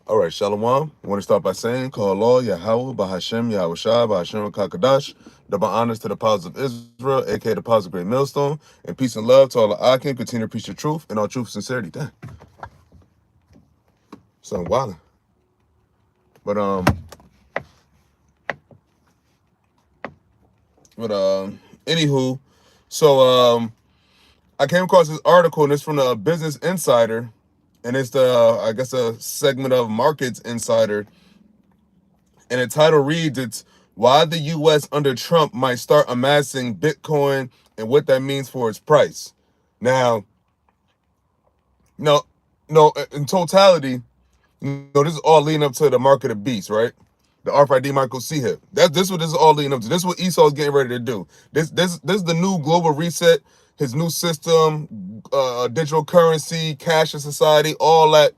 All right, Shalom. I want to start by saying, call Allah, YAHAWAH, BAHASHAM, YAHAWASHI, BAHASHAM, KAKADASH. Double honors to the powers of Israel, aka the powers of Great Millstone, and peace and love to all the Akim. Continue to preach the truth and all truth and sincerity. Damn. Something wild. But anywho, so I came across this article and it's from the Business Insider, and it's the I guess a segment of Markets Insider, and the title reads, it's why the U.S. under Trump might start amassing Bitcoin and what that means for its price. Now, no, in totality, this is all leading up to the market of beasts, right? The RFID Michael C hit. This what this is all leading up to. This is what Esau's getting ready to do. This is the new global reset, his new system, digital currency, cashless society, all that.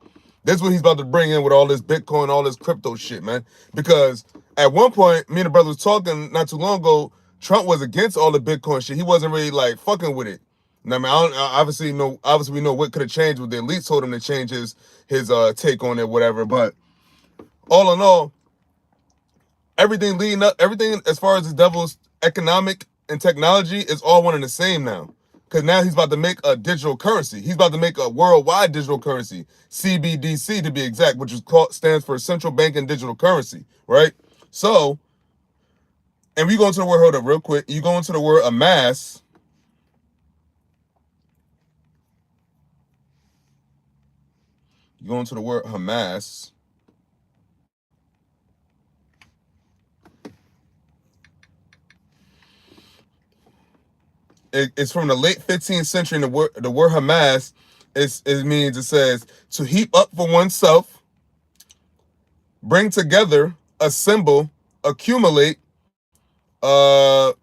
This is what he's about to bring in with all this Bitcoin, all this crypto shit, man. Because at one point, me and the brother was talking not too long ago, Trump was against all the Bitcoin shit. He wasn't really like fucking with it. And I mean, obviously we know what could have changed with the elites told him to change his take on it, whatever. But all in all, everything leading up, everything as far as the devil's economic and technology is all one and the same now. Because now he's about to make a digital currency. He's about to make a worldwide digital currency, CBDC to be exact, which is stands for Central Bank and Digital Currency, right? So, and we go into the word, hold up real quick. You go into the word amass. You go into the word Hamas. It's from the late 15th century, and the word Hamas it says to heap up for oneself, bring together, assemble, accumulate, to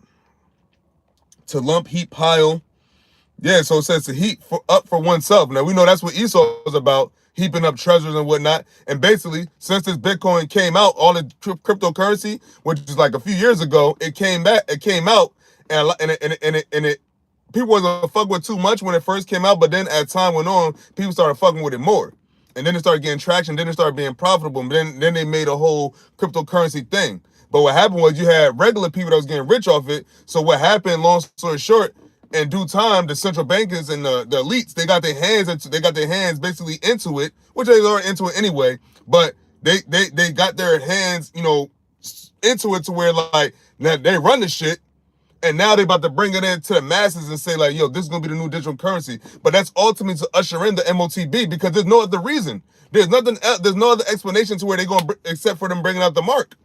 lump, heap, pile. Yeah, so it says to heap up for oneself. Now we know that's what Esau was about, heaping up treasures and whatnot. And basically, since this Bitcoin came out, all the cryptocurrency, which is like a few years ago, it came out, and it people wasn't fuck with too much when it first came out, but then as time went on, people started fucking with it more. And then it started getting traction, then it started being profitable, and then they made a whole cryptocurrency thing. But what happened was you had regular people that was getting rich off it. So what happened, long story short, in due time, the central bankers and the elites, they got their hands basically into it, which they are into it anyway, but they got their hands, into it to where like now they run the shit. And now they're about to bring it into the masses and say like, yo, this is going to be the new digital currency. But that's ultimately to usher in the MOTB because there's no other reason. There's nothing else, there's no other explanation to where they're going to, except for them bringing out the mark.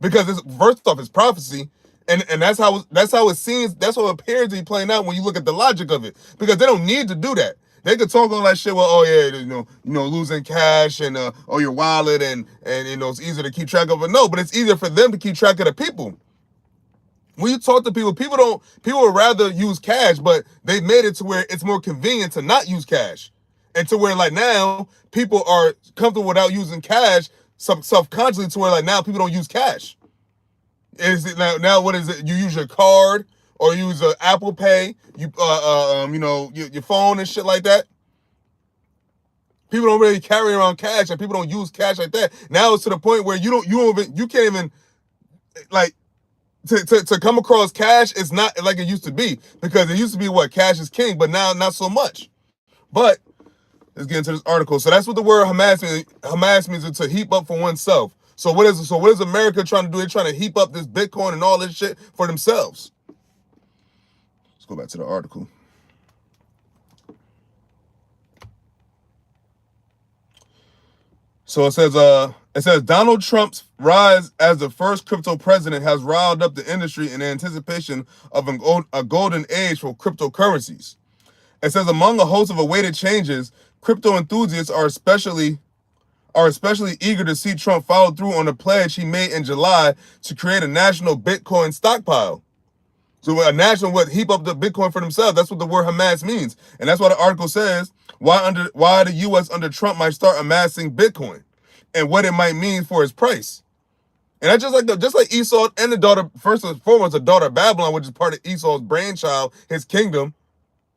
Because it's, first off, it's prophecy. And that's how it seems, that's how it appears to be playing out when you look at the logic of it. Because they don't need to do that. They could talk all that shit, well, oh yeah, losing cash and your wallet and it's easier to keep track of it. No, but it's easier for them to keep track of the people. When you talk to people, people would rather use cash, but they made it to where it's more convenient to not use cash. And to where like now, people are comfortable without using cash self-consciously to where like now people don't use cash. Is it now what is it? You use your card or use Apple Pay, your phone and shit like that. People don't really carry around cash and people don't use cash like that. Now it's to the point where you can't even like to come across cash is not like it used to be, because it used to be what cash is king, but now not so much. But let's get into this article. So that's what the word Hamas means. Hamas means to heap up for oneself. So what is America trying to do? They're trying to heap up this Bitcoin and all this shit for themselves. Let's go back to the article. So it says Donald Trump's rise as the first crypto president has riled up the industry in anticipation of a golden age for cryptocurrencies. It says among a host of awaited changes, crypto enthusiasts are especially eager to see Trump follow through on the pledge he made in July to create a national Bitcoin stockpile. So a national would heap up the Bitcoin for themselves. That's what the word Hamas means. And that's why the article says why the U.S. under Trump might start amassing Bitcoin and what it might mean for its price. And that's just like Esau and the daughter, first and foremost, the daughter of Babylon, which is part of Esau's brainchild, his kingdom,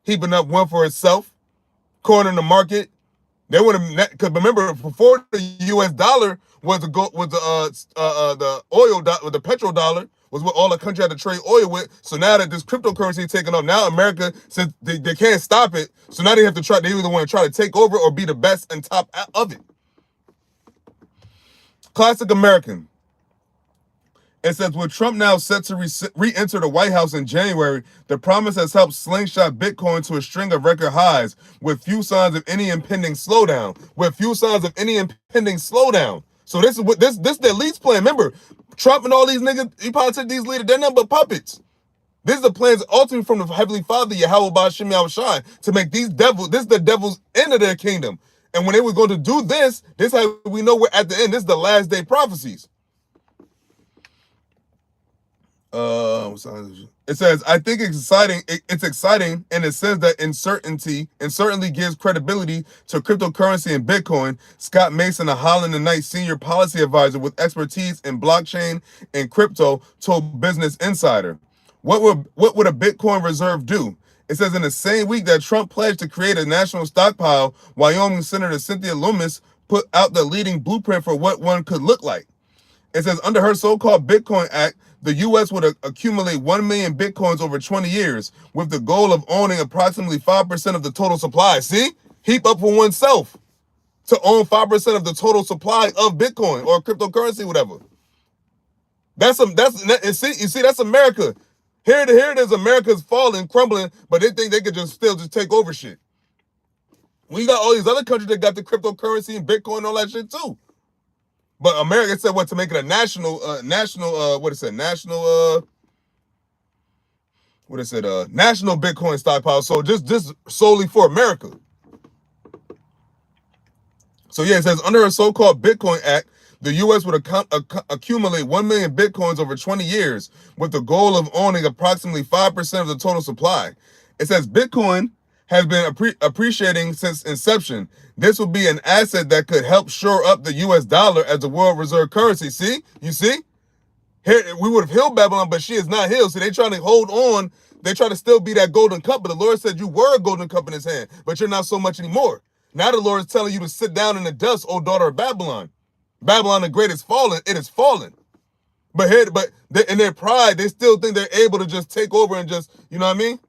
heaping up one for itself, cornering the market, They would have, because remember, before the U.S. dollar was the oil dollar, the petrodollar was what all the country had to trade oil with. So now that this cryptocurrency is taking off, now America, since they can't stop it, so now they have to try. They either want to try to take over or be the best and top of it. Classic American. It says, with Trump now set to re-enter the White House in January, the promise has helped slingshot Bitcoin to a string of record highs with few signs of any impending slowdown. So this is what this the elite's plan. Remember, Trump and all these niggas, these leaders, they're nothing but puppets. This is the plans ultimately from the Heavenly Father, YAHAWAH, BAHASHAM, YAHAWASHI, to make these devils, this is the devil's end of their kingdom. And when they were going to do this is how we know we're at the end. This is the last day prophecies. It says, I think it's exciting. It's exciting in the sense that uncertainty and certainly gives credibility to cryptocurrency and Bitcoin. Scott Mason, a Holland and Knight senior policy advisor with expertise in blockchain and crypto, told Business Insider. What would a Bitcoin reserve do? It says, in the same week that Trump pledged to create a national stockpile, Wyoming Senator Cynthia Lummis put out the leading blueprint for what one could look like. It says, under her so-called Bitcoin Act, the U.S. would accumulate 1 million Bitcoins over 20 years with the goal of owning approximately 5% of the total supply. See? Heap up for oneself to own 5% of the total supply of Bitcoin or cryptocurrency, whatever. That's America. Here it is, America's falling, crumbling, but they think they could still take over shit. We got all these other countries that got the cryptocurrency and Bitcoin and all that shit too. But America said what, to make it a national Bitcoin stockpile. So just solely for America. So yeah, it says under a so-called Bitcoin Act, the U.S. would accumulate 1 million Bitcoins over 20 years with the goal of owning approximately 5% of the total supply. It says Bitcoin has been appreciating since inception. This would be an asset that could help shore up the U.S. dollar as the world reserve currency. See? You see? Here, we would have healed Babylon, but she is not healed. So they trying to hold on. They try to still be that golden cup. But the Lord said you were a golden cup in his hand, but you're not so much anymore. Now the Lord is telling you to sit down in the dust, O daughter of Babylon. Babylon the Great is fallen. It is fallen. But in their pride, they still think they're able to just take over and just, you know what I mean?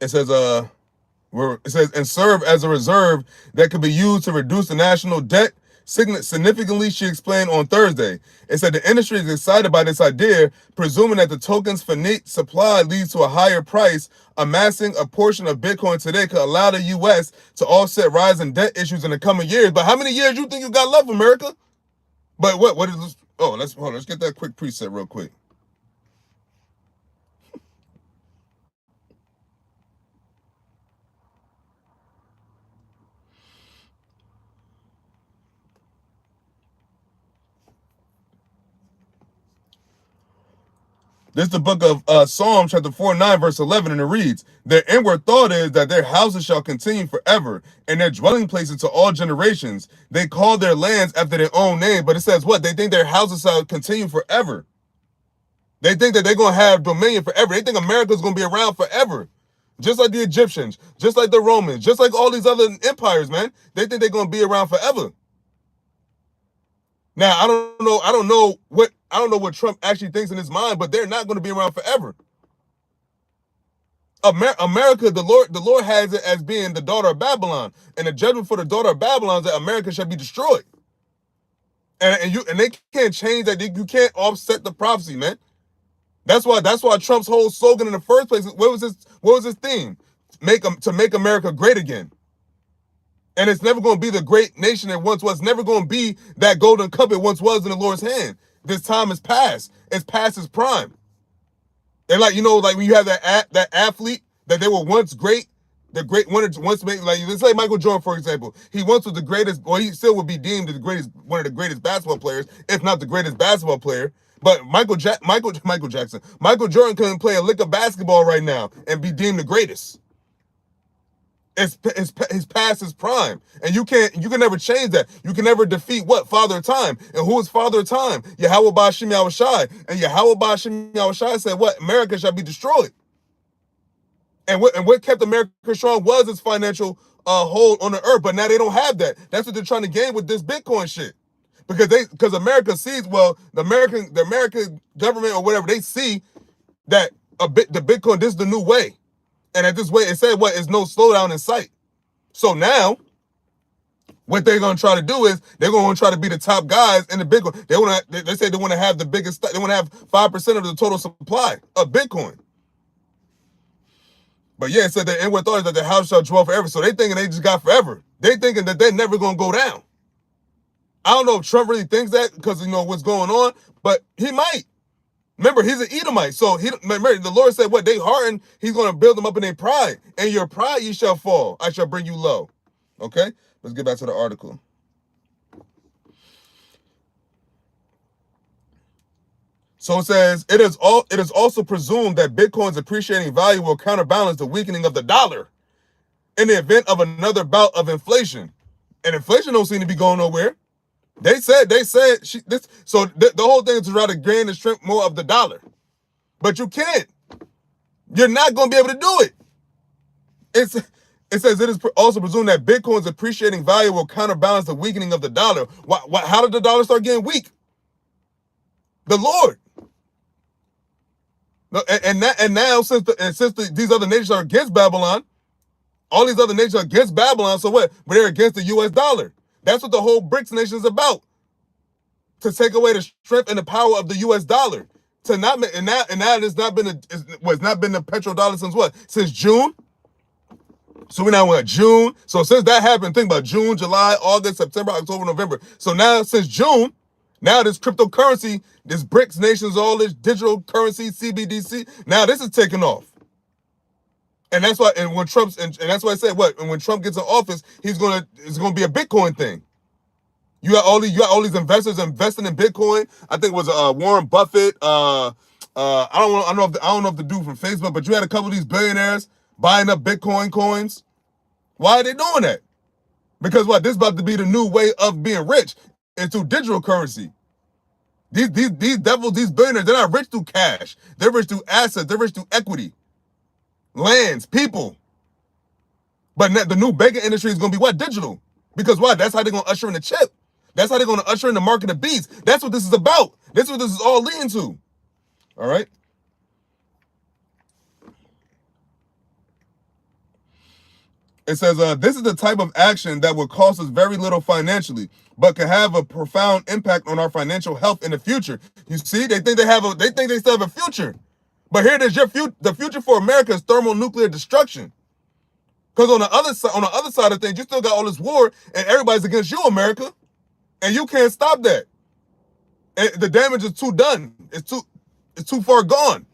It says, and serve as a reserve that could be used to reduce the national debt significantly, she explained on Thursday. It said the industry is excited by this idea, presuming that the token's finite supply leads to a higher price. Amassing a portion of Bitcoin today could allow the U.S. to offset rising debt issues in the coming years. But how many years you think you got left, America? But what is this? Oh, let's get that quick preset real quick. This is the book of Psalm chapter 49, verse 11, and it reads, their inward thought is that their houses shall continue forever, and their dwelling places to all generations. They call their lands after their own name, but it says what? They think their houses shall continue forever. They think that they're going to have dominion forever. They think America's going to be around forever. Just like the Egyptians, just like the Romans, just like all these other empires, man. They think they're going to be around forever. Now, I don't know what Trump actually thinks in his mind, but they're not going to be around forever. America, the Lord has it as being the daughter of Babylon, and the judgment for the daughter of Babylon is that America shall be destroyed. And they can't change that. You can't offset the prophecy, man. That's why Trump's whole slogan in the first place, what was his theme? To make America great again. And it's never going to be the great nation it once was. It's never going to be that golden cup it once was in the Lord's hand. This time is past. It's past its prime. And like when you have that athlete that they were once great, the great one once made, like let's say Michael Jordan, for example. He once was the greatest, or he still would be deemed one of the greatest basketball players, if not the greatest basketball player. But Michael Jordan couldn't play a lick of basketball right now and be deemed the greatest. It's past his prime, and you can never change that. You can never defeat what? Father Time. And who is Father Time? Yahawah BAHASHAM YAHAWASHI. And Yahawah BAHASHAM YAHAWASHI said what? America shall be destroyed. And what kept America strong was its financial hold on the earth. But now they don't have that. That's what they're trying to gain with this Bitcoin shit. Because America sees, well, the American government or whatever, they see that the Bitcoin, this is the new way. And at this way, it said what? Is no slowdown in sight. So now, what they're gonna try to do is they're gonna try to be the top guys in the Bitcoin. They say they want to have the biggest. They want to have 5% of the total supply of Bitcoin. But yeah, it said the inward thought is that the house shall dwell forever. So they thinking they just got forever. They thinking that they're never gonna go down. I don't know if Trump really thinks that because you know what's going on, but he might. Remember, he's an Edomite. So remember, the Lord said what? They hardened, he's going to build them up in their pride. And your pride ye shall fall. I shall bring you low. Okay? Let's get back to the article. So it says, it is also presumed that Bitcoin's appreciating value will counterbalance the weakening of the dollar in the event of another bout of inflation. And inflation don't seem to be going nowhere. The whole thing is to try to gain the strength more of the dollar. But you can't. You're not going to be able to do it. It says it is also presumed that Bitcoin's appreciating value will counterbalance the weakening of the dollar. How did the dollar start getting weak? The Lord. And now since these other nations are against Babylon, all these other nations are against Babylon, so what? But they're against the U.S. dollar. That's what the whole BRICS nation is about. To take away the strength and the power of the U.S. dollar. And now it's not been the petrodollar since what? Since June? So we now in June. So since that happened, think about June, July, August, September, October, November. So now since June, now this cryptocurrency, this BRICS nations, all this digital currency, CBDC, now this is taking off. And that's why, and that's why I said what? And when Trump gets in office, it's gonna be a Bitcoin thing. You got all these investors investing in Bitcoin. I think it was Warren Buffett. I don't know if the dude from Facebook, but you had a couple of these billionaires buying up Bitcoin coins. Why are they doing that? Because what? This is about to be the new way of being rich. It's through digital currency. These billionaires, they're not rich through cash. They're rich through assets. They're rich through equity, lands, people. But the new banking industry is going to be what? Digital. Because why? That's how they're going to usher in the chip. That's how they're going to usher in the market of beasts. That's what this is about. That's what this is all leading to. All right? It says, this is the type of action that will cost us very little financially, but can have a profound impact on our financial health in the future. You see, they think they still have a future. But here it is, the future for America is thermonuclear destruction. Because on the other side of things, you still got all this war, and everybody's against you, America. And you can't stop that. And the damage is too done. It's too far gone.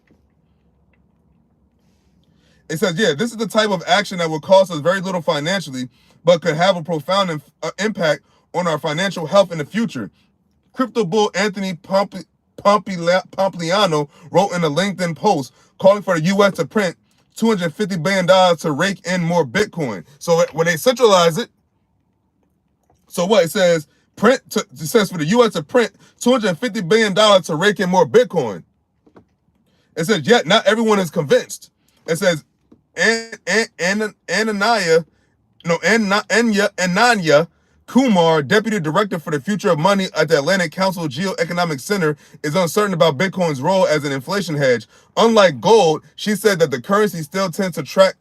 It says, yeah, this is the type of action that will cost us very little financially, but could have a profound impact on our financial health in the future. Crypto bull Anthony Pompliano wrote in a LinkedIn post calling for the U.S. to print $250 billion to rake in more Bitcoin. So when they centralize it, so what? It says it says for the U.S. to print $250 billion to rake in more Bitcoin. It says, yet not everyone is convinced. It says, Ananya Kumar, Deputy Director for the Future of Money at the Atlantic Council Geoeconomic Center, is uncertain about Bitcoin's role as an inflation hedge. Unlike gold, she said that the currency still tends to track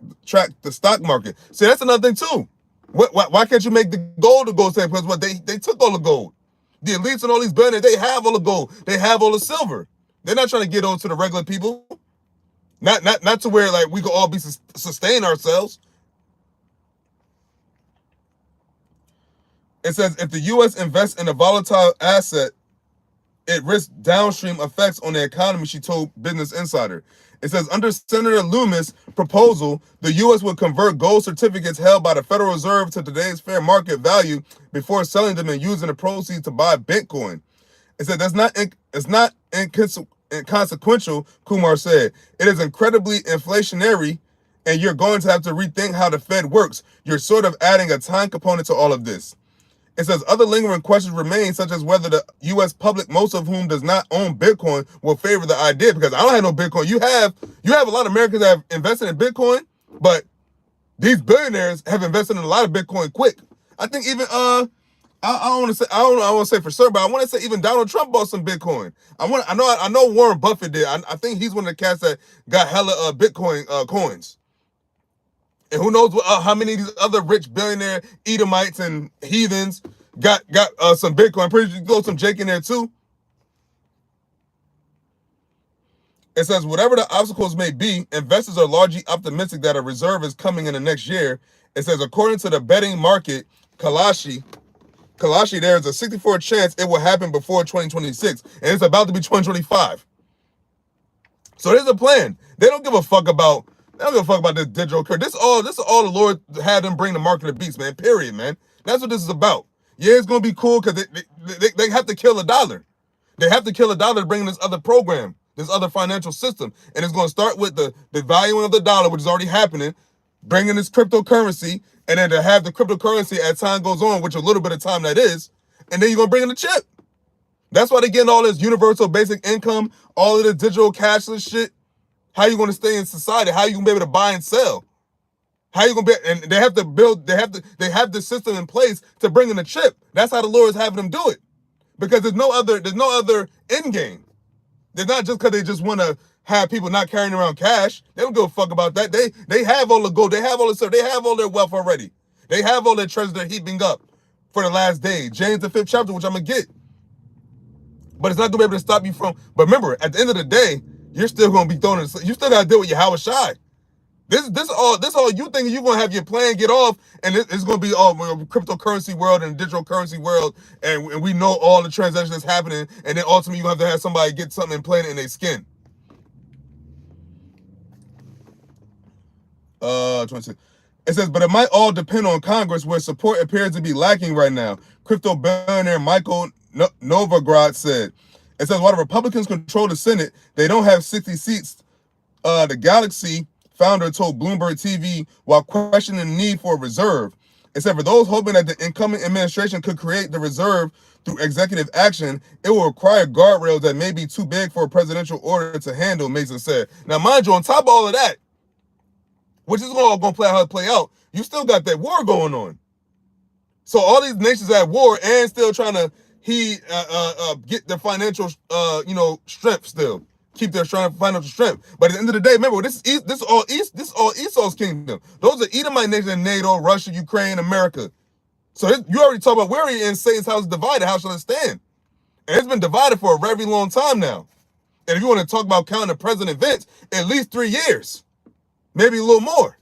the stock market. See, that's another thing too. Why can't you make the gold a gold standard? Because what they took all the gold. The elites and all these billionaires, they have all the gold. They have all the silver. They're not trying to get on to the regular people. Not to where like we could all be sustain ourselves. It says if the U.S. invests in a volatile asset, it risks downstream effects on the economy, she told Business Insider. It says under Senator Loomis' proposal, the U.S. would convert gold certificates held by the Federal Reserve to today's fair market value before selling them and using the proceeds to buy Bitcoin. It said it's not inconsequential, Kumar said. It is incredibly inflationary and you're going to have to rethink how the Fed works. You're sort of adding a time component to all of this. It says other lingering questions remain, such as whether the U.S. public, most of whom does not own Bitcoin, will favor the idea. Because I don't have no Bitcoin. You have a lot of Americans that have invested in Bitcoin, but these billionaires have invested in a lot of Bitcoin quick. I think even I don't want to say for sure, but I want to say even Donald Trump bought some Bitcoin. I know Warren Buffett did. I think he's one of the cats that got hella Bitcoin coins. And who knows how many of these other rich billionaire Edomites and heathens got some Bitcoin. I'm pretty sure you go some Jake in there too. It says, whatever the obstacles may be, investors are largely optimistic that a reserve is coming in the next year. It says, according to the betting market, Kalashi, there is a 64% chance it will happen before 2026, and it's about to be 2025. So there's a plan. They don't give a fuck about this digital currency. This is all the Lord had them bring the market of beast, man. Period, man. That's what this is about. Yeah, it's gonna be cool because they have to kill a dollar. They have to kill a dollar to bring in this other program, this other financial system. And it's going to start with the valuing of the dollar, which is already happening, bringing this cryptocurrency, and then to have the cryptocurrency as time goes on, which a little bit of time that is, and then you're going to bring in the chip. That's why they're getting all this universal basic income, all of this digital cashless shit. How are you going to stay in society? How are you going to be able to buy and sell? How are you going to be, and they have the system in place to bring in the chip. That's how the Lord is having them do it. Because there's no other end game. They're not just because they just want to have people not carrying around cash. They don't give a fuck about that. They have all the gold. They have all the stuff. They have all their wealth already. They have all their treasure they're heaping up for the last day. James the 5th chapter, which I'm going to get. But it's not going to be able to stop you from. But remember, at the end of the day, you're still going to be thrown in. You still got to deal with YAHAWASHI. This all you think you're gonna have your plan get off, and it's gonna be all cryptocurrency world and digital currency world, and we know all the transactions that's happening, and then ultimately you have to have somebody get something and plant it in their skin. 26. It says, but it might all depend on Congress, where support appears to be lacking right now. Crypto billionaire Michael Novogratz said. It says, while the Republicans control the Senate, they don't have 60 seats. The Galaxy founder told Bloomberg TV while questioning the need for a reserve. It said, for those hoping that the incoming administration could create the reserve through executive action, it will require guardrails that may be too big for a presidential order to handle, Mason said. Now, mind you, on top of all of that, which is all going to play how it play out, you still got that war going on. So all these nations at war and still trying to get their financial strength still. Keep their financial strength. But at the end of the day, remember, this is all Esau's kingdom. Those are Edomite nations in NATO, Russia, Ukraine, America. So you already talk about, we're already in Satan's house divided. How shall it stand? And it's been divided for a very long time now. And if you want to talk about counting the present events, at least 3 years. Maybe a little more.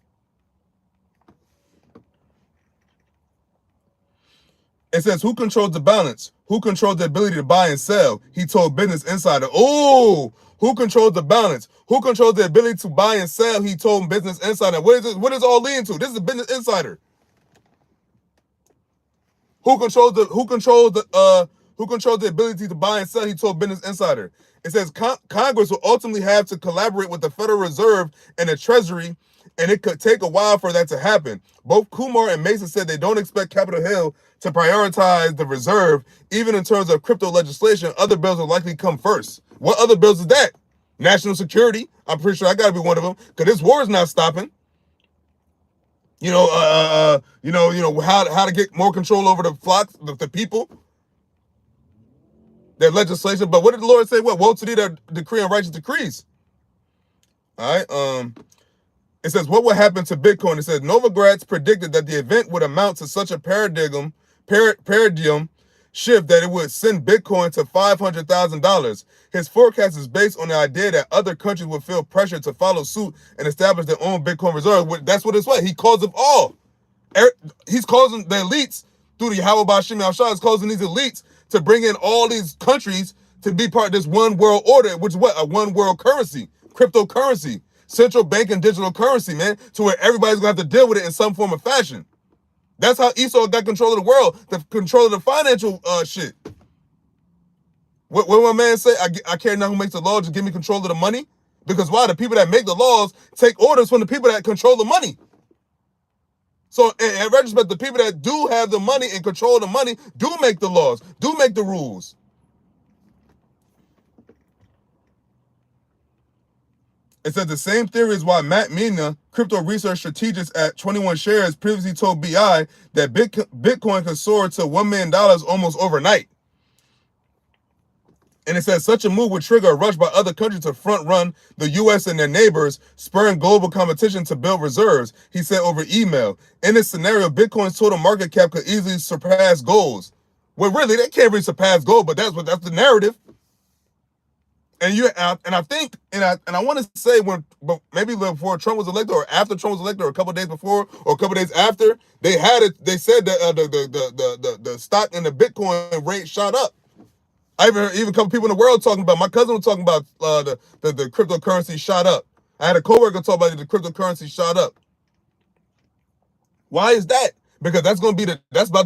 It says, who controls the balance? Who controls the ability to buy and sell? He told Business Insider. Oh, who controls the balance? Who controls the ability to buy and sell? He told Business Insider. What is this? What is all leading to? This is Business Insider. Who controls the ability to buy and sell? He told Business Insider. It says Congress will ultimately have to collaborate with the Federal Reserve and the Treasury, and it could take a while for that to happen. Both Kumar and Mason said they don't expect Capitol Hill to prioritize the reserve, even in terms of crypto legislation. Other bills will likely come first. What other bills is that? National security. I'm pretty sure I got to be one of them, because this war is not stopping. How to get more control over the flocks, the people. That legislation. But what did the Lord say? What? Woe to thee that decree and righteous decrees. All right. It says, what will happen to Bitcoin? It says, Novogratz predicted that the event would amount to such a paradigm shift that it would send Bitcoin to $500,000. His forecast is based on the idea that other countries would feel pressure to follow suit and establish their own Bitcoin reserve. That's what it's like. He calls them all. He's causing the elites through the YAHAWASHI. He's causing these elites to bring in all these countries to be part of this one world order, which is what? A one world currency, cryptocurrency, central bank and digital currency, man, to where everybody's going to have to deal with it in some form of fashion. That's how Esau got control of the world, the control of the financial shit. What my man say? I care not who makes the law, just give me control of the money. Because why? The people that make the laws take orders from the people that control the money. So in retrospect, the people that do have the money and control the money do make the laws, do make the rules. It says the same theory is why Matt Mina, crypto research strategist at 21 Shares, previously told BI that Bitcoin could soar to $1 million almost overnight. And it says such a move would trigger a rush by other countries to front run the U.S. and their neighbors, spurring global competition to build reserves, he said over email. In this scenario, Bitcoin's total market cap could easily surpass gold's. Well, really, they can't really surpass gold, but that's the narrative. And I think I want to say but maybe before Trump was elected or after Trump was elected or a couple of days before or a couple of days after, they said that the stock and the Bitcoin rate shot up. I even a couple people in the world talking about. My cousin was talking about the cryptocurrency shot up. I had a coworker talk about the cryptocurrency shot up. Why is that? Because that's about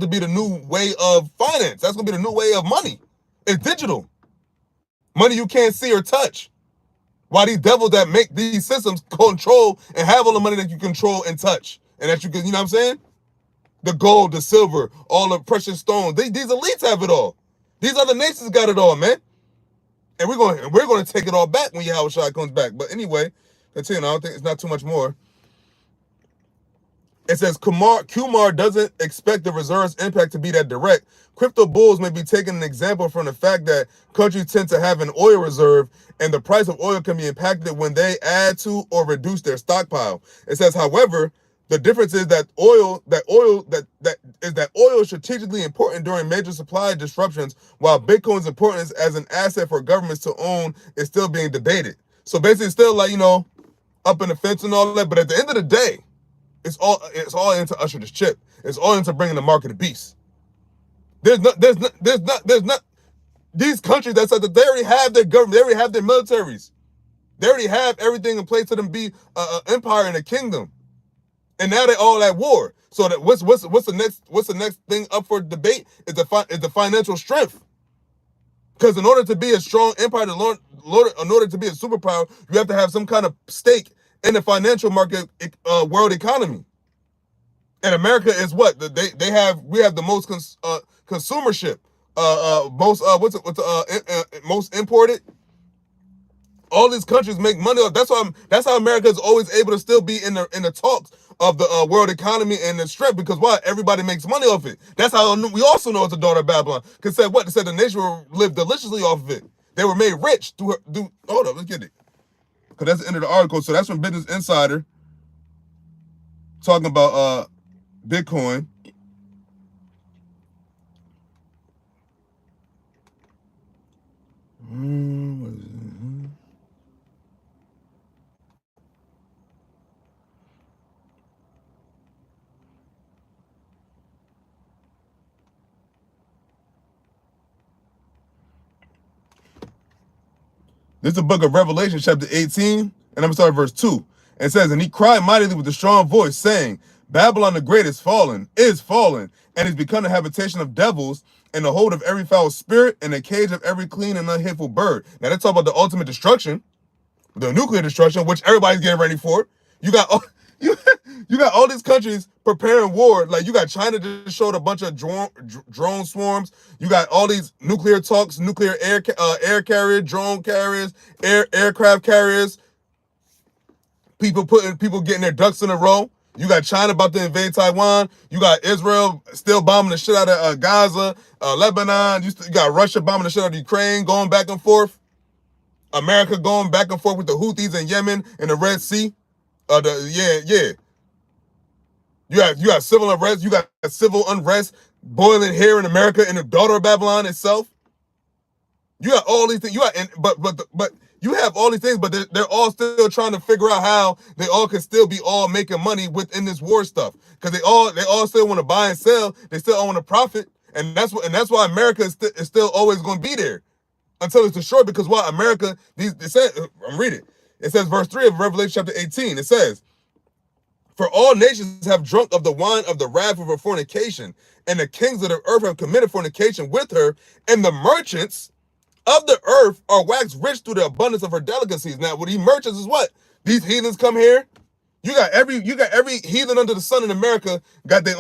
to be the new way of finance. That's gonna be the new way of money. It's digital. Money you can't see or touch. Why these devils that make these systems control and have all the money that you control and touch. And that you can, you know what I'm saying? The gold, the silver, all the precious stones. These elites have it all. These other nations got it all, man. And we're going to take it all back when YAHAWASHI comes back. But anyway, continue. I don't think it's not too much more. It says Kumar doesn't expect the reserve's impact to be that direct. Crypto bulls may be taking an example from the fact that countries tend to have an oil reserve and the price of oil can be impacted when they add to or reduce their stockpile. It says, however, the difference is that oil is strategically important during major supply disruptions, while Bitcoin's importance as an asset for governments to own is still being debated. So basically, it's still like, up in the fence and all that. But at the end of the day, it's all into usher this chip. It's all into bringing the mark of the beast. There's not these countries that said that they already have their government, they already have their militaries, they already have everything in place for them to be an empire and a kingdom. And now they're all at war. So that what's the next thing up for debate is the financial strength. Because in order to be a strong empire, in order to be a superpower, you have to have some kind of stake in the financial market world economy. And America is what we have the most consumership, most imported. All these countries make money off. That's how America is always able to still be in the talks of the world economy and the strength, because why? Everybody makes money off it. That's how we also know it's the daughter of Babylon. Because said what? They said the nation will live deliciously off of it. They were made rich hold up, let's get it. Because that's the end of the article. So that's from Business Insider talking about Bitcoin. What is it? This is the book of Revelation, chapter 18, and I'm going to start at verse 2. It says, and he cried mightily with a strong voice, saying, Babylon the great is fallen, and is become the habitation of devils, and the hold of every foul spirit, and the cage of every clean and unhateful bird. Now, they talk about the ultimate destruction, the nuclear destruction, which everybody's getting ready for. You got all these countries preparing war. Like, you got China just showed a bunch of drone swarms. You got all these nuclear talks, nuclear air carrier, drone carriers, aircraft carriers. People getting their ducks in a row. You got China about to invade Taiwan. You got Israel still bombing the shit out of Gaza, Lebanon. You got Russia bombing the shit out of Ukraine, going back and forth. America going back and forth with the Houthis in Yemen and the Red Sea. You got civil unrest. You got civil unrest boiling here in America in the daughter of Babylon itself. You got all these things. But you have all these things, but they're all still trying to figure out how they all can still be all making money within this war stuff. Because they all still want to buy and sell. They still want to profit, and that's why America is still always going to be there until it's destroyed. Because why? America, I'm reading. It says verse 3 of Revelation chapter 18. It says, for all nations have drunk of the wine of the wrath of her fornication, and the kings of the earth have committed fornication with her, and the merchants of the earth are waxed rich through the abundance of her delicacies. Now, what he merchants is what? These heathens come here. You got every heathen under the sun in America they got their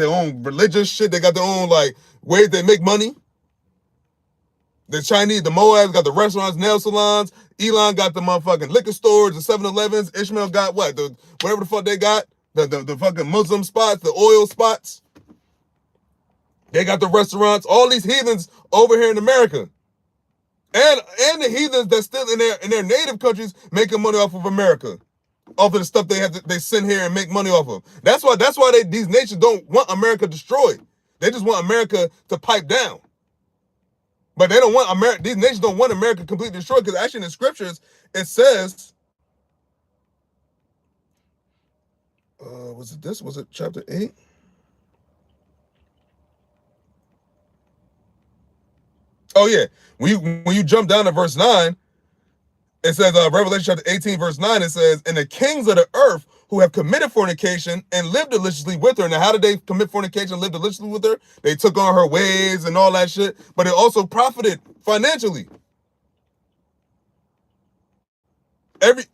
own religious shit. They got their own like ways they make money. The Chinese, the Moabs got the restaurants, nail salons. Elon got the motherfucking liquor stores, the 7-Elevens. Ishmael got what? Whatever the fuck they got. The fucking Muslim spots, the oil spots. They got the restaurants. All these heathens over here in America. And the heathens that's still in their native countries making money off of America. Off of the stuff they send here and make money off of. That's why these nations don't want America destroyed. They just want America to pipe down. But they don't want America. These nations don't want America completely destroyed, because actually in the scriptures it says, was it chapter 8? Oh yeah, when you jump down to verse 9, it says, Revelation chapter 18 verse 9, it says, and the kings of the earth who have committed fornication and lived deliciously with her. Now, how did they commit fornication and live deliciously with her? They took on her ways and all that shit, but it also profited financially. Every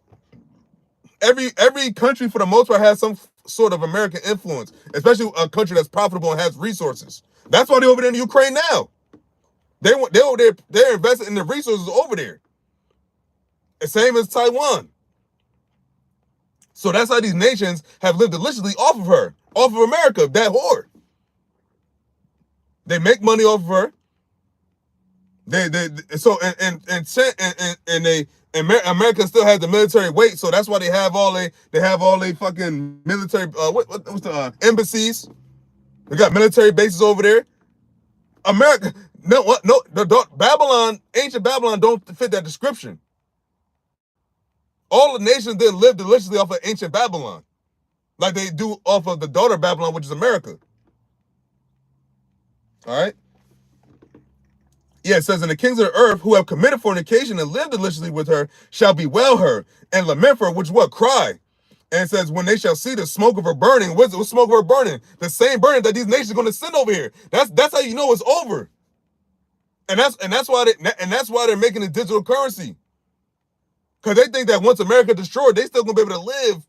country for the most part has some sort of American influence, especially a country that's profitable and has resources. That's why they're over there in Ukraine now. They're investing in the resources over there. The same as Taiwan. So that's how these nations have lived deliciously off of her, off of America, that whore. They make money off of her. America still has the military weight, so that's why they have all they fucking military what's the embassies. They got military bases over there. America, Babylon, ancient Babylon don't fit that description. All the nations didn't live deliciously off of ancient Babylon, like they do off of the daughter Babylon, which is America. All right. Yeah, it says, and the kings of the earth who have committed fornication and lived deliciously with her shall bewail her and lament for her, which what? Cry. And it says, when they shall see the smoke of her burning, what's the smoke of her burning? The same burning that these nations are going to send over here. That's how you know it's over. And that's why they're making it digital currency. Because they think that once America destroyed, they still gonna be able to live,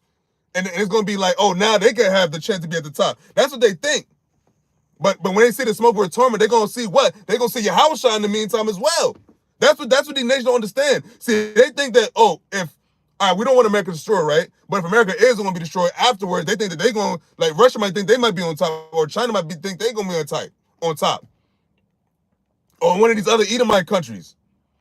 and it's gonna be like, oh, now they can have the chance to be at the top. That's what they think. But when they see the smoke of torment, they're gonna see what? They're gonna see YAHAWASHI in the meantime as well. That's what these nations don't understand. See, they think that, all right, we don't want America destroyed, right? But if America is gonna be destroyed afterwards, they think that they're gonna, like Russia might think they might be on top, or China might think they're gonna be on top. Or one of these other Edomite countries.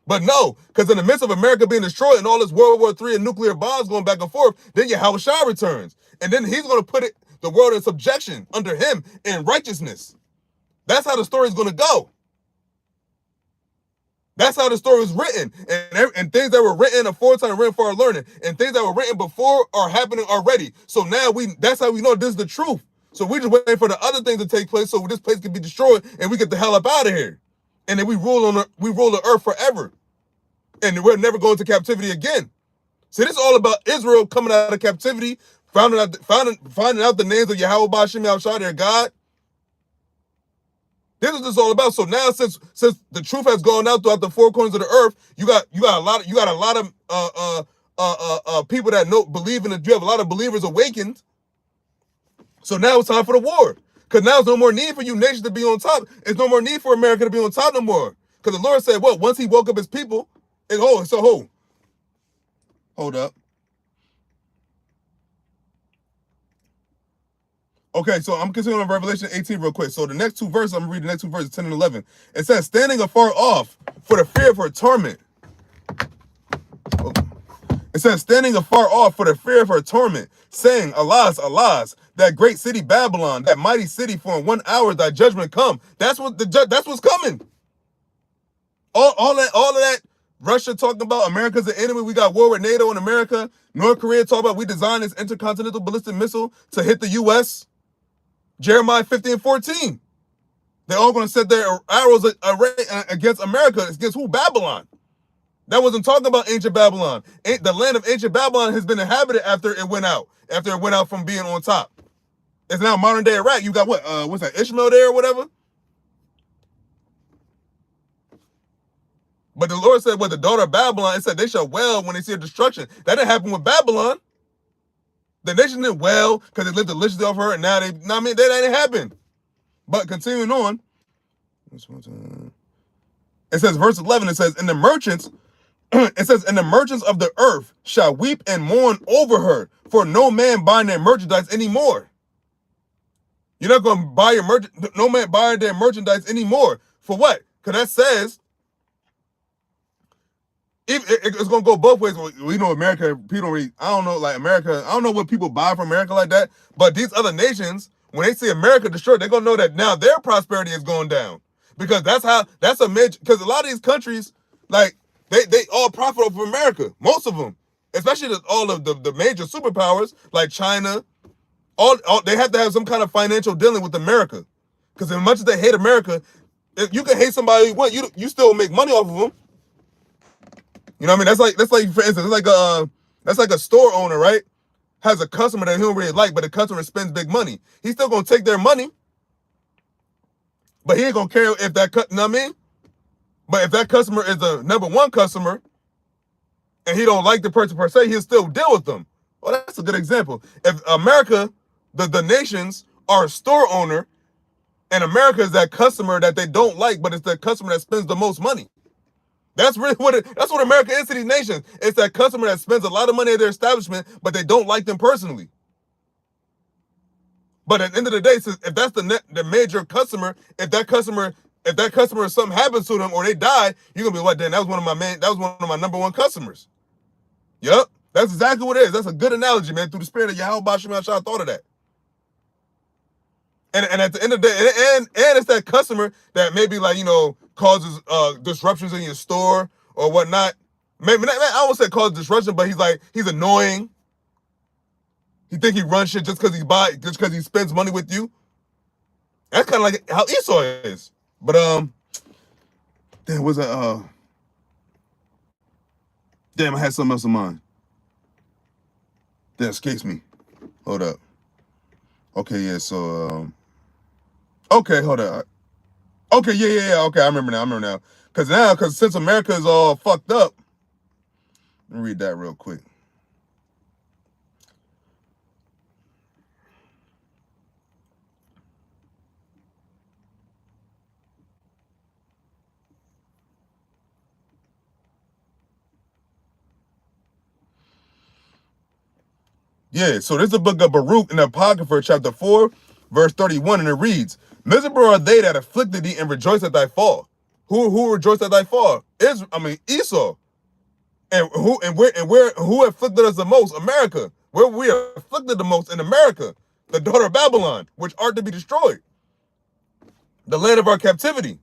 But no, because in the midst of America being destroyed and all this World War III and nuclear bombs going back and forth, then YAHAWASHI returns. And then he's going to put the world in subjection under him in righteousness. That's how the story is going to go. That's how the story was written. And things that were written aforetime are written for our learning. And things that were written before are happening already. So now that's how we know this is the truth. So we're just waiting for the other things to take place so this place can be destroyed and we get the hell up out of here. And then we rule the earth forever. And we're never going to captivity again. See, this is all about Israel coming out of captivity, finding out the names of Yahweh, BAHASHAM, Yahawashi, their God. This is what this is all about. So now, since the truth has gone out throughout the four corners of the earth, you got a lot of people that believe in it. You have a lot of believers awakened. So now it's time for the war. Because now there's no more need for you nations to be on top. There's no more need for America to be on top no more. Because the Lord said, what? Once he woke up his people, hold up. Okay, so I'm continuing on Revelation 18 real quick. So the next two verses, I'm going to read the next two verses, 10 and 11. It says, standing afar off for the fear of her torment. It says, standing afar off for the fear of her torment, saying, alas, alas, that great city Babylon, that mighty city, for in 1 hour thy judgment come. That's what's coming. All of that Russia talking about America's the enemy. We got war with NATO and America. North Korea talking about we designed this intercontinental ballistic missile to hit the U.S. Jeremiah 15:14. They're all going to set their arrows against America. Against who? Babylon. That wasn't talking about ancient Babylon. The land of ancient Babylon has been inhabited after it went out. After it went out from being on top. It's now modern day Iraq. You got what's that, Ishmael there or whatever? But the Lord said, with the daughter of Babylon, it said they shall wail when they see a destruction. That didn't happen with Babylon. The nation didn't wail because they lived deliciously off her, and now they, I mean, that didn't happen. But continuing on, it says, verse 11, it says, and the merchants, it says, and the merchants of the earth shall weep and mourn over her, for no man buying their merchandise anymore. You're not going to buy your no man buying their merchandise anymore. For what? Because that says, it's going to go both ways. We know America, people don't really, I don't know, like America, I don't know what people buy from America like that, but these other nations, when they see America destroyed, they're going to know that now their prosperity is going down. Because that's a major, because a lot of these countries, like, they all profit off of America, most of them, especially all of the major superpowers, like China, all they have to have some kind of financial dealing with America. Because as much as they hate America, if you can hate somebody you want, you still make money off of them. You know what I mean? That's like for instance, that's like a store owner, right? Has a customer that he don't really like, but the customer spends big money. He's still gonna take their money, but he ain't gonna care if that you know what I mean? But if that customer is the number one customer and he don't like the person per se, he'll still deal with them. Well, that's a good example. If America, the nations are a store owner, and America is that customer that they don't like, but it's the customer that spends the most money. That's really that's what America is to these nations. It's that customer that spends a lot of money at their establishment, but they don't like them personally. But at the end of the day, if that's the major customer, if that customer something happens to them or they die, you're gonna be what? Then that was one of my number one customers. Yep, that's exactly what it is. That's a good analogy, man. Through the spirit of YAHAWASHI, I thought of that. And at the end of the day, and it's that customer that maybe, like, you know, causes disruptions in your store or whatnot. Maybe not, I won't say cause disruption, but he's annoying. He think he runs shit just because he spends money with you. That's kind of like how Esau is. But there was damn, I had something else in mind. That escapes me. Hold up. Okay, yeah, so okay, hold up. Okay, yeah. Okay, I remember now. Because since America is all fucked up, let me read that real quick. Yeah, so this is the book of Baruch in the Apocrypha, chapter 4, verse 31, and it reads, miserable are they that afflicted thee and rejoice at thy fall. Who rejoiced at thy fall? Esau. And who afflicted us the most? America. Where we are afflicted the most in America, the daughter of Babylon, which art to be destroyed. The land of our captivity.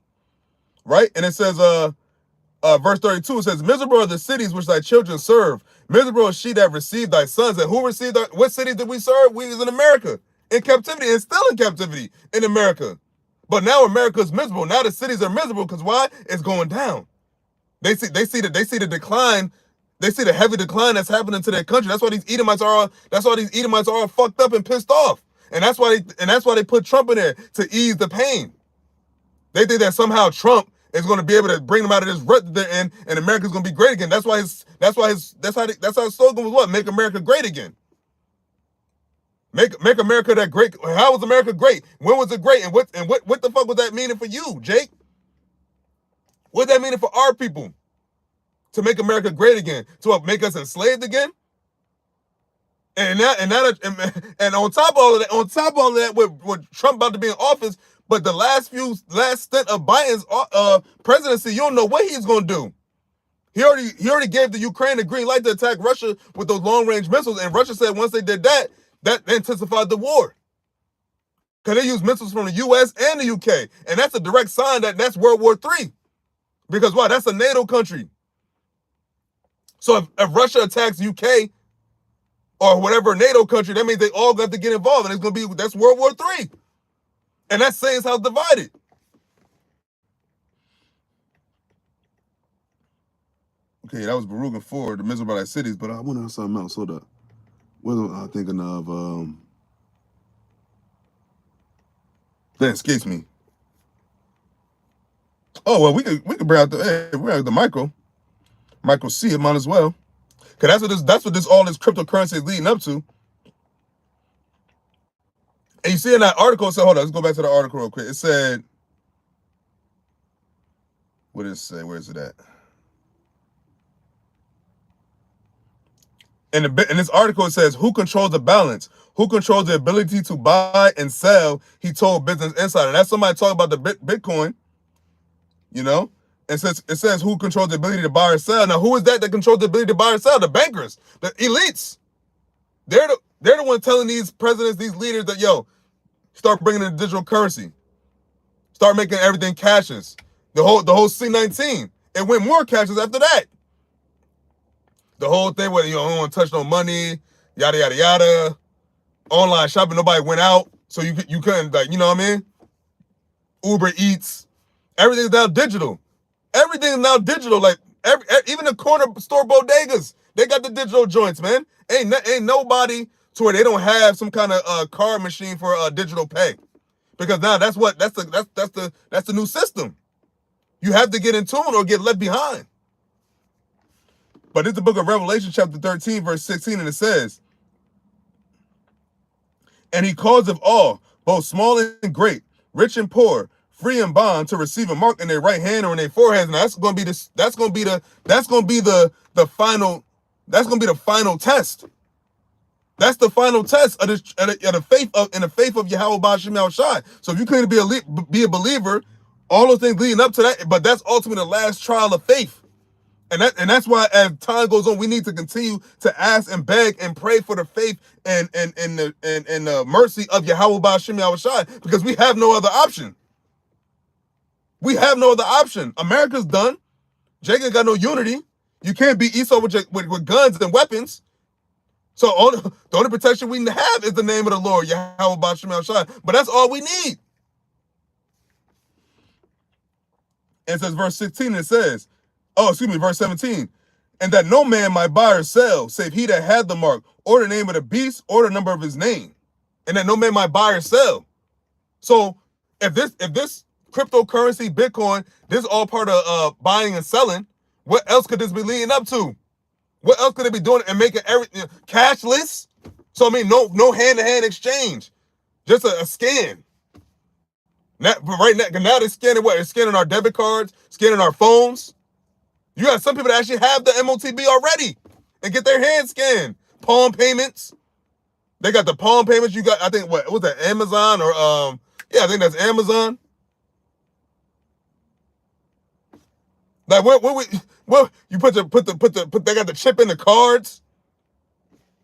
Right? And it says, verse 32, it says, miserable are the cities which thy children serve. Miserable is she that received thy sons. And who received what cities did we serve? We was in America, in captivity, and still in captivity in America. But now America is miserable. Now the cities are miserable because why? It's going down. They see the decline. They see the heavy decline that's happening to their country. That's why these Edomites are all fucked up and pissed off. And that's why they put Trump in there, to ease the pain. They think that somehow Trump is going to be able to bring them out of this rut that they're in, and America's going to be great again. That's how his slogan was what? Make America great again. Make America that great. How was America great? When was it great? And what the fuck was that meaning for you, Jake? What's that meaning for our people? To make America great again? To make us enslaved again? And on top of all of that, with Trump about to be in office, but the last stint of Biden's presidency, you don't know what he's gonna do. He already gave the Ukraine the green light to attack Russia with those long-range missiles, and Russia said once they did that intensified the war. Because they used missiles from the US and the UK. And that's a direct sign that that's World War III. Because why? That's a NATO country. So if Russia attacks UK or whatever NATO country, that means they all got to get involved. And that's World War III. And that's saying how it's divided. Okay, that was Baruch and 4, the miserable by cities, but I want to have something else. Hold up. What am I thinking of? That escapes me. Oh well, we could bring out the bring out the Michael C. Might as well, because that's what all this cryptocurrency is leading up to. And you see in that article, it said, hold on, let's go back to the article real quick. It said, what did it say? Where is it at? In this article, it says, who controls the balance? Who controls the ability to buy and sell? He told Business Insider. That's somebody talking about the Bitcoin, you know? It says who controls the ability to buy or sell. Now, who is that controls the ability to buy or sell? The bankers, the elites. They're the one telling these presidents, these leaders that, yo, start bringing in digital currency. Start making everything cashes. The whole C19. It went more cashes after that. The whole thing where you don't want to touch no money, yada, yada, yada. Online shopping, nobody went out. So you couldn't, like, you know what I mean? Uber Eats. Everything's now digital. Everything is now digital. Like, even the corner store bodegas, they got the digital joints, man. Ain't nobody to where they don't have some kind of card machine for digital pay. Because now that's the new system. You have to get in tune or get left behind. But it's the book of Revelation, chapter 13, verse 16, and it says, and he calls of all, both small and great, rich and poor, free and bond, to receive a mark in their right hand or in their foreheads. And that's gonna be the final test. That's the final test of the faith of Yahawah BAHASHAM YAHAWASHI. So if you couldn't be a believer, all those things leading up to that, but that's ultimately the last trial of faith. And that's why as time goes on, we need to continue to ask and beg and pray for the faith and the mercy of Yahawah BAHASHAM YAHAWASHI, because we have no other option. We have no other option. America's done. Jacob got no unity. You can't beat Esau with guns and weapons. So the only protection we have is the name of the Lord, Yahawah BAHASHAM YAHAWASHI. But that's all we need. And it says verse 16, it says, verse 17. And that no man might buy or sell, save he that had the mark, or the name of the beast, or the number of his name. And that no man might buy or sell. So if this cryptocurrency, Bitcoin, this is all part of buying and selling, what else could this be leading up to? What else could it be doing and making everything cashless? So I mean, no hand-to-hand exchange, just a scan. Now they're scanning what? They're scanning our debit cards, scanning our phones. You got some people that actually have the MOTB already and get their hands scanned. Palm payments. They got the palm payments. You got, I think, what was that, Amazon or yeah, I think that's Amazon. Like what you put they got the chip in the cards.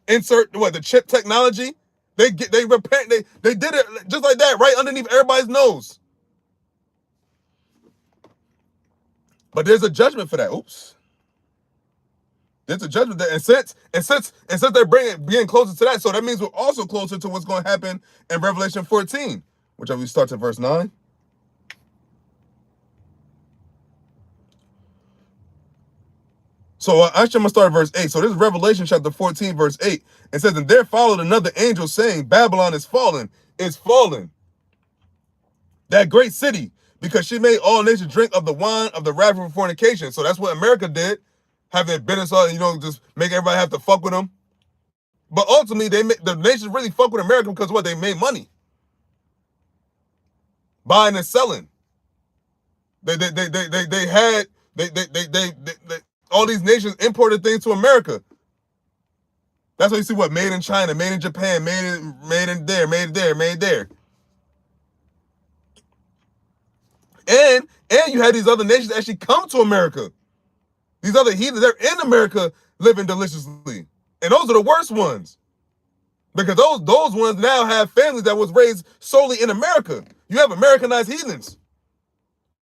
Insert the chip technology. They did it just like that, right underneath everybody's nose. But there's a judgment for that. Oops. There's a judgment there, and since they're being closer to that, so that means we're also closer to what's going to happen in Revelation 14, which we start at verse 9. So actually, I'm going to start at verse 8. So this is Revelation chapter 14, verse 8. It says, and there followed another angel saying, Babylon is fallen, that great city, because she made all nations drink of the wine of the wrath of fornication. So that's what America did, having bitterness, just make everybody have to fuck with them. But ultimately, the nations really fuck with America because what? They made money, buying and selling. All these nations imported things to America. That's why you see what made in China, made in Japan, made in there, made there. And you had these other nations actually come to America. These other heathens, they're in America living deliciously. And those are the worst ones. Because those ones now have families that was raised solely in America. You have Americanized heathens.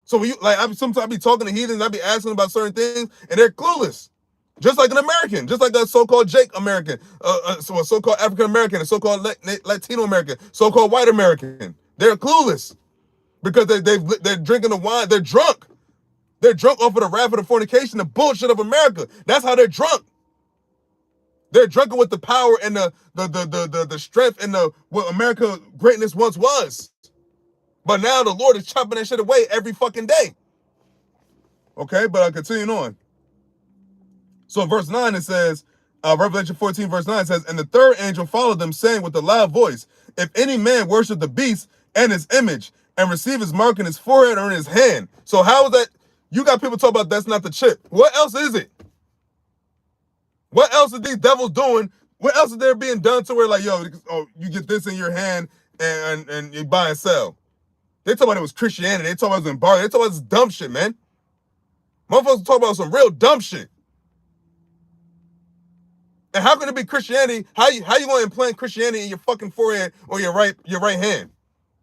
So when sometimes I be talking to heathens, I be asking about certain things, and they're clueless. Just like an American, just like a so-called Jake American, so a so-called African American, a so-called Latino American, so-called white American. They're clueless because they're drinking the wine. They're drunk. They're drunk off of the wrath of the fornication, the bullshit of America. That's how they're drunk. They're drunken with the power and the strength and what America greatness once was. But now the Lord is chopping that shit away every fucking day. Okay, but I'll continue on. So in verse 9 it says, Revelation 14 verse 9 says, and the third angel followed them, saying with a loud voice, if any man worship the beast and his image and receive his mark in his forehead or in his hand. So how is that? You got people talk about that's not the chip. What else is it? What else are these devils doing? What else is there being done to where like, yo, oh, you get this in your hand and you buy and sell? They talk about it was Christianity. They talk about it was embargo. They talk about this dumb shit, man. Motherfuckers talk about some real dumb shit. And how can it be Christianity? How you gonna implant Christianity in your fucking forehead or your right hand?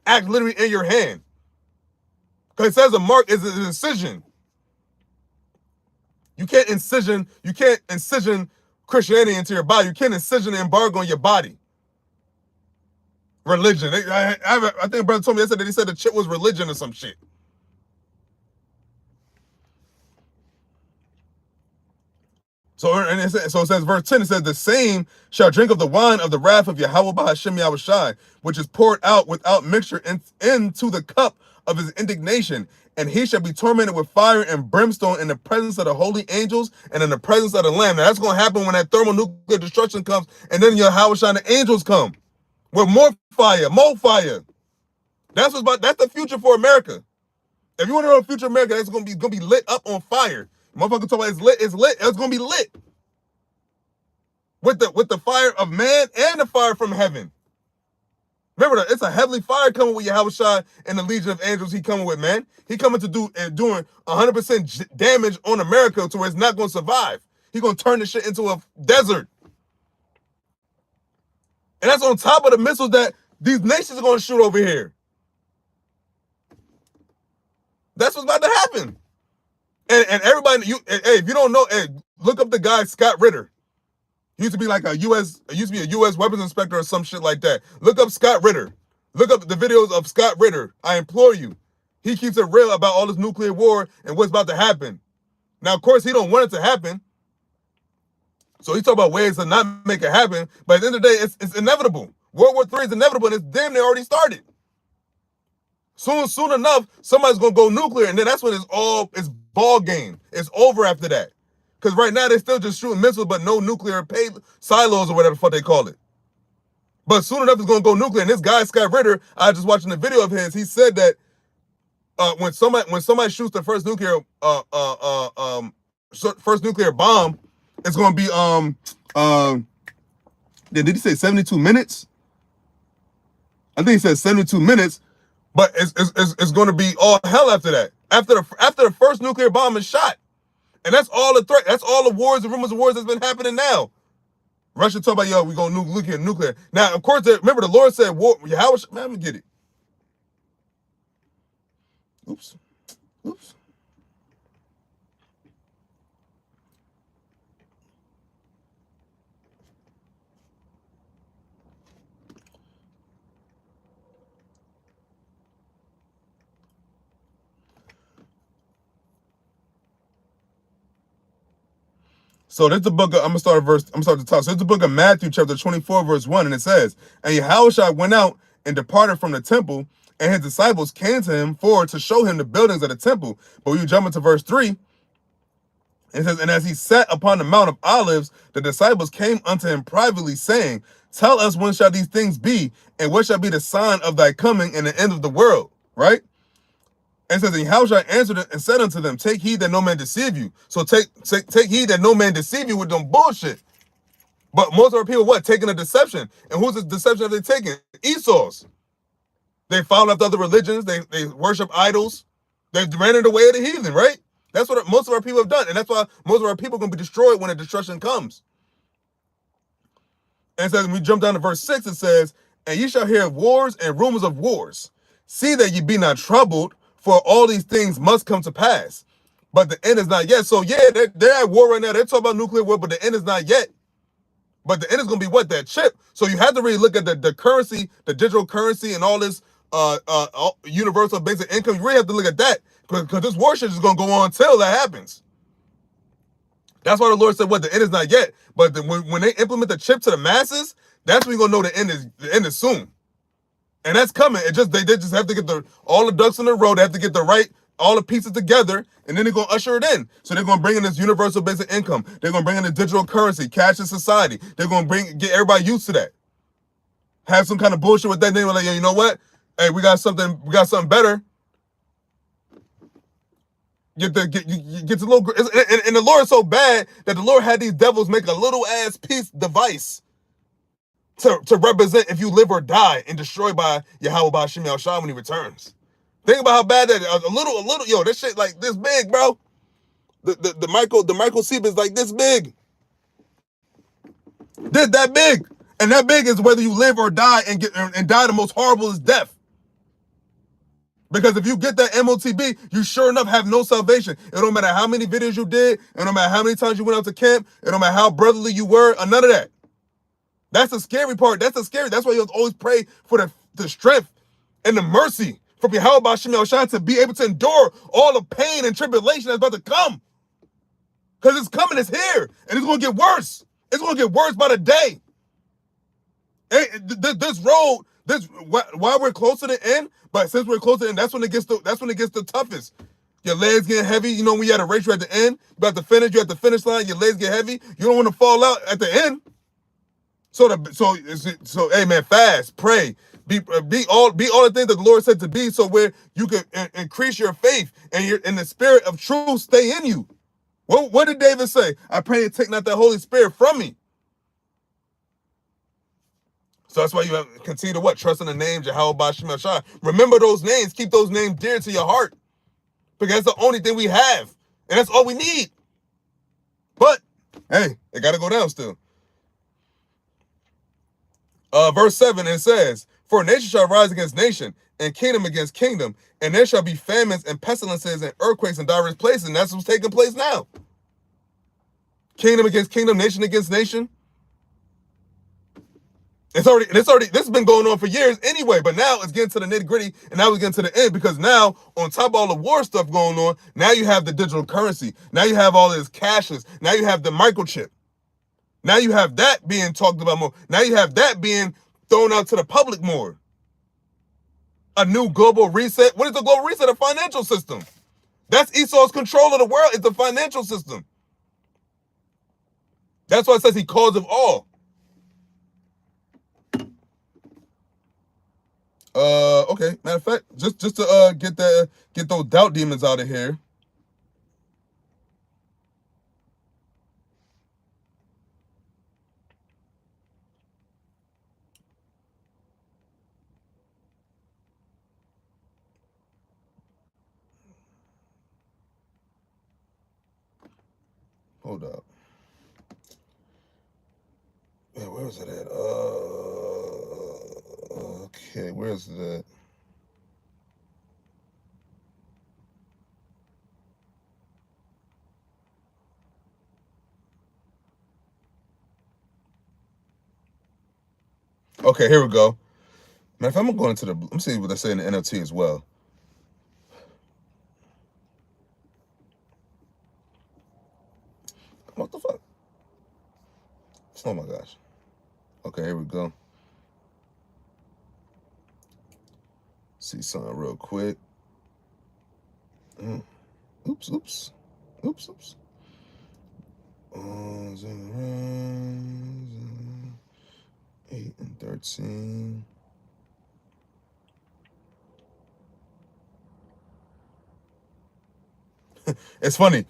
Act literally in your hand. Because it says a mark is an incision. You can't incision Christianity into your body. You can't incision an embargo on your body. Religion. I think a brother told me yesterday that he said the chip was religion or some shit. So it says, verse 10, it says, the same shall drink of the wine of the wrath of YAHAWAH BAHASHAM YAHAWASHI, which is poured out without mixture into the cup of his indignation. And he shall be tormented with fire and brimstone in the presence of the holy angels and in the presence of the Lamb. Now that's going to happen when that thermonuclear destruction comes, and then YAHAWAH and the angels come with more fire. That's the future for America. If you want to know the future of America, that's going to be lit up on fire. Motherfucker talk about it's lit. It's gonna be lit with the fire of man and the fire from heaven. Remember that it's a heavenly fire coming with YAHAWAH and the legion of angels. He coming with, man. He coming to doing 100% damage on America to where it's not gonna survive. He gonna turn this shit into a desert, and that's on top of the missiles that these nations are gonna shoot over here. That's what's about to happen. And everybody, if you don't know, look up the guy Scott Ritter. He used to be like a U.S. weapons inspector or some shit like that. Look up Scott Ritter. Look up the videos of Scott Ritter. I implore you. He keeps it real about all this nuclear war and what's about to happen. Now, of course, he don't want it to happen. So he talk about ways to not make it happen. But at the end of the day, it's inevitable. World War III is inevitable, and it's damn near already started. Soon enough, somebody's gonna go nuclear, and then that's when it's ball game. It's over after that. Because right now they're still just shooting missiles, but no nuclear silos or whatever the fuck they call it. But soon enough it's gonna go nuclear. And this guy Scott Ritter, I was just watching the video of his. He said that when somebody shoots the first nuclear bomb, it's gonna be did he say 72 minutes? I think he said 72 minutes. But it's going to be all hell after that. After the first nuclear bomb is shot, and that's all the threat. That's all the wars and rumors of wars that's been happening now. Russia talk about, yo, we going nuclear. Now, of course, remember the Lord said, war. YAHAWAH, man, let me get it. Oops. So this is the book of, I'm gonna start at the top. So it's the book of Matthew, chapter 24, verse 1, and it says, and YAHAWAH went out and departed from the temple, and his disciples came to him to show him the buildings of the temple. But when you jump into verse 3, it says, and as he sat upon the Mount of Olives, the disciples came unto him privately, saying, tell us when shall these things be, and what shall be the sign of thy coming and the end of the world, right? And it says, and YAHAWAH answered and said unto them, take heed that no man deceive you. So take heed that no man deceive you with them bullshit. But most of our people, what? Taking a deception. And whose deception have they taken? Esau's. They followed after other religions. They worship idols. They ran in the way of the heathen, right? That's what most of our people have done. And that's why most of our people are going to be destroyed when the destruction comes. And it says, when we jump down to verse 6, it says, and ye shall hear of wars and rumors of wars. See that ye be not troubled, for all these things must come to pass. But the end is not yet. So yeah, they're at war right now. They're talking about nuclear war, but the end is not yet. But the end is going to be what? That chip. So you have to really look at the currency, the digital currency, and all this universal basic income. You really have to look at that, because this war shit is going to go on until that happens. That's why the Lord said, what? The end is not yet. But when they implement the chip to the masses, that's when you're going to know the end is soon. And that's coming. They just have to get all the ducks in the row. They have to get the right all the pieces together, and then they're going to usher it in. So they're going to bring in this universal basic income. They're going to bring in the digital currency, cashless society. They're going to get everybody used to that. Have some kind of bullshit with that. They were like, yeah, you know what? Hey, we got something better. You get a little, and the Lord is so bad that the Lord had these devils make a little ass piece device to represent if you live or die and destroyed by Yahawah BAHASHAM Yahushua when he returns. Think about how bad that is. A little, yo, this shit like this big, bro. The microchip is like this big. That big. And that big is whether you live or die and die the most horriblest death. Because if you get that MOTB, you sure enough have no salvation. It don't matter how many videos you did. It don't matter how many times you went out to camp. It don't matter how brotherly you were, or none of that. That's the scary part. That's why you always pray for the strength and the mercy from Yahawah BAHASHAM Yahushua to be able to endure all the pain and tribulation that's about to come. Because it's coming, it's here. And it's going to get worse. It's going to get worse by the day. This road, while we're close to the end, but since we're close to the end, that's when it gets the toughest. Your legs get heavy. You know, when you had a race, you're at the end. You have to finish. You're at the finish line. Your legs get heavy. You don't want to fall out at the end. So hey man, fast, pray, be all the things that the Lord said to be, so where you can increase your faith and the spirit of truth stay in you. What did David say? I pray to take not that Holy Spirit from me. So that's why you have to continue to what? Trust in the name Yahawah BAHASHAM Yahushua. Remember those names. Keep those names dear to your heart. Because that's the only thing we have. And that's all we need. But, hey, it got to go down still. Verse 7, it says, for nation shall rise against nation, and kingdom against kingdom, and there shall be famines and pestilences and earthquakes in diverse places. And that's what's taking place now. Kingdom against kingdom, nation against nation. This has been going on for years anyway, but now it's getting to the nitty gritty, and now we're getting to the end, because now, on top of all the war stuff going on, now you have the digital currency. Now you have all this cashless. Now you have the microchip. Now you have that being talked about more. Now you have that being thrown out to the public more. A new global reset. What is the global reset? A financial system. That's Esau's control of the world. It's the financial system. That's why it says he calls of all. Okay. Matter of fact, just to get those doubt demons out of here. Hold up. Yeah, where was it at? Okay, where's that? Okay, here we go. Man, if I'm going into let me see what they say in the NLT as well. What the fuck? Oh my gosh. Okay, here we go. See something real quick. Oops. 8 and 13. It's funny.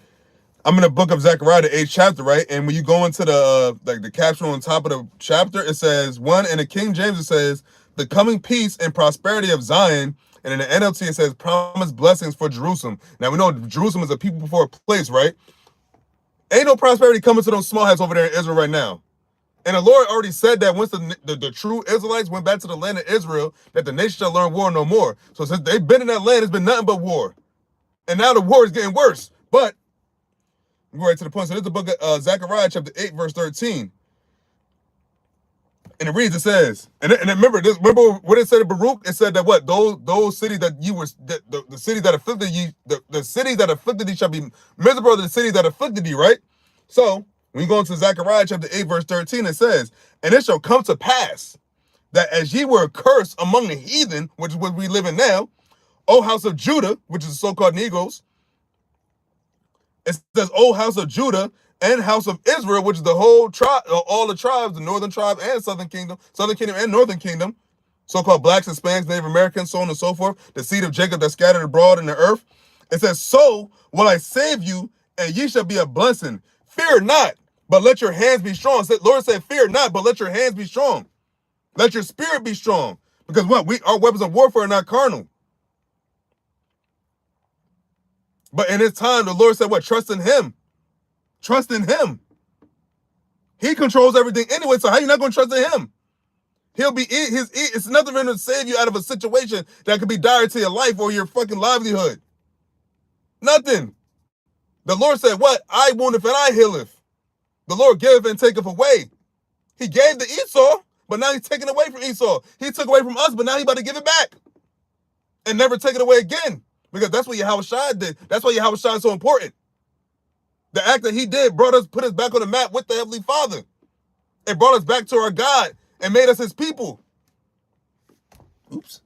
I'm in the book of Zechariah, the 8th chapter, right? And when you go into the caption on top of the chapter, it says, one, in the King James, it says, the coming peace and prosperity of Zion. And in the NLT, it says, promised blessings for Jerusalem. Now, we know Jerusalem is a people before a place, right? Ain't no prosperity coming to those small hats over there in Israel right now. And the Lord already said that once the true Israelites went back to the land of Israel, that the nation shall learn war no more. So since they've been in that land, it's been nothing but war. And now the war is getting worse. But we're right to the point. So this is the book of Zechariah, chapter 8, verse 13. And it reads, it says, and remember what it said in Baruch? It said that what? Those cities that you were, the cities that afflicted you, the cities that afflicted thee shall be miserable to the cities that afflicted thee, right? So, when you go into Zechariah chapter 8, verse 13, it says, and it shall come to pass that as ye were cursed among the heathen, which is what we live in now, O house of Judah, which is the so-called Negroes. It says, O house of Judah and house of Israel, which is the whole tribe, all the tribes, the northern tribe and southern kingdom and northern kingdom, so-called blacks, Hispanics, Native Americans, so on and so forth, the seed of Jacob that scattered abroad in the earth. It says, so will I save you, and ye shall be a blessing. Fear not, but let your hands be strong. Lord said, fear not, but let your hands be strong. Let your spirit be strong. Because what? Our weapons of warfare are not carnal. But in his time, the Lord said what? Trust in him. Trust in him. He controls everything anyway, so how you not going to trust in him? He'll be it's nothing for him to save you out of a situation that could be dire to your life or your fucking livelihood. Nothing. The Lord said what? I woundeth and I healeth. The Lord giveth and taketh away. He gave to Esau, but now he's taking away from Esau. He took away from us, but now he's about to give it back. And never take it away again. Because that's what YAHAWASHI did. That's why YAHAWASHI is so important. The act that he did put us back on the map with the Heavenly Father. It brought us back to our God and made us his people. Oops.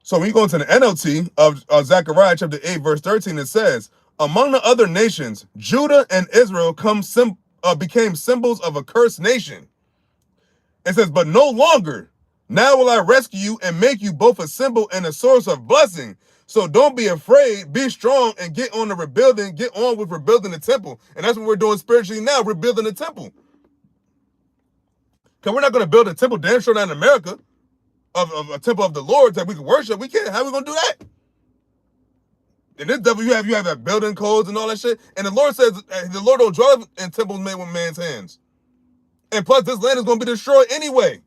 So when you go into the NLT of Zechariah chapter 8, verse 13, it says, among the other nations, Judah and Israel became symbols of a cursed nation. It says, but no longer. Now will I rescue you and make you both a symbol and a source of blessing. So don't be afraid, be strong, and get on with rebuilding the temple. And that's what we're doing spiritually now, rebuilding the temple. Because we're not going to build a temple, damn sure not in America, of a temple of the Lord that we can worship. We can't. How are we going to do that? In this devil, you have that building codes and all that shit. And the Lord says, the Lord don't dwell in temples made with man's hands. And plus, this land is going to be destroyed anyway.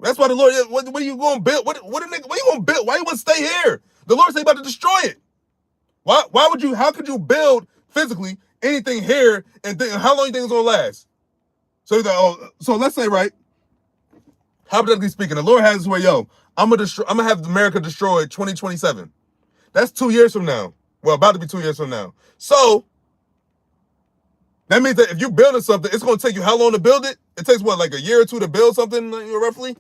That's why the Lord, what are you going to build? What are you going to build? Why you want to stay here? The Lord said about to destroy it. How could you build physically anything here and think, how long you think it's going to last? So let's say, right, hypothetically speaking, the Lord has his way, I'm going to have America destroyed 2027. That's 2 years from now. Well, about to be 2 years from now. So that means that if you're building something, it's going to take you how long to build it? It takes what, like a year or two to build something, roughly?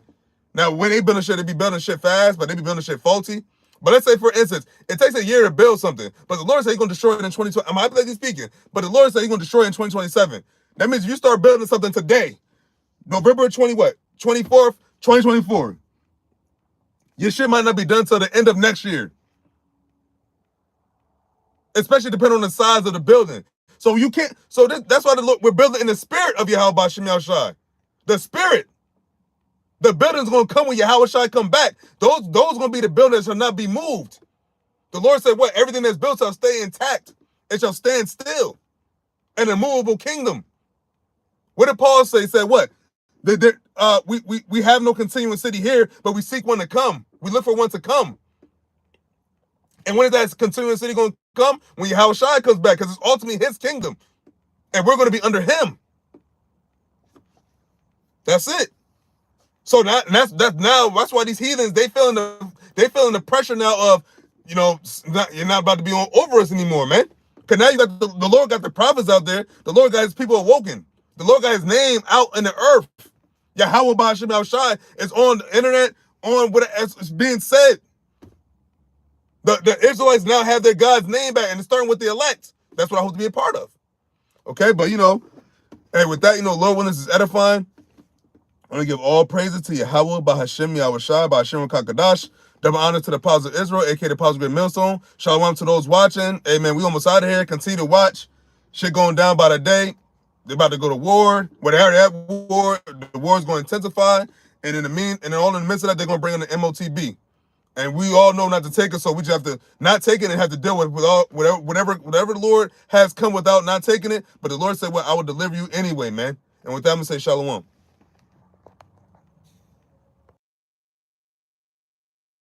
Now, when they building shit, they be building shit fast, but they be building shit faulty. But let's say, for instance, it takes a year to build something, but the Lord said he's going to destroy it in 2020. I'm hypothetically speaking, but the Lord said he's going to destroy it in 2027. That means if you start building something today, November 24th, 2024, your shit might not be done till the end of next year. Especially depending on the size of the building. So you can't, that's why we're building in the spirit of YAHAWASHI. The spirit. The building's going to come when YAHAWASHI come back. Those going to be the buildings that shall not be moved. The Lord said what? Everything that's built shall stay intact. It shall stand still. An immovable kingdom. What did Paul say? He said what? We have no continuing city here, but we seek one to come. We look for one to come. And when is that continuing city going to come? When YAHAWASHI comes back, because it's ultimately his kingdom. And we're going to be under him. That's it. So that's why these heathens, they feeling the pressure now of, you're not about to be over us anymore, man. Because now you got the Lord got the prophets out there. The Lord got his people awoken. The Lord got his name out in the earth. Yahweh BAHASHAM is on the internet, on what it's being said. The Israelites now have their God's name back, and it's starting with the elect. That's what I hope to be a part of. Okay, but hey, with that, Lord willing, this is edifying. I want to give all praises to Yahawah, BAHASHAM, YAHAWASHI, BAHASHAM Kakadash. Double honor to the Apostles of Israel, aka the Apostles of Great Millstone. Shalom to those watching. Amen. We almost out of here. Continue to watch. Shit going down by the day. They're about to go to war. When they're at war, the war is going to intensify. And in the midst of that, they're going to bring in the MOTB. And we all know not to take it, so we just have to not take it and have to deal with whatever the Lord has come without not taking it. But the Lord said, well, I will deliver you anyway, man. And with that, I'm going to say shalom.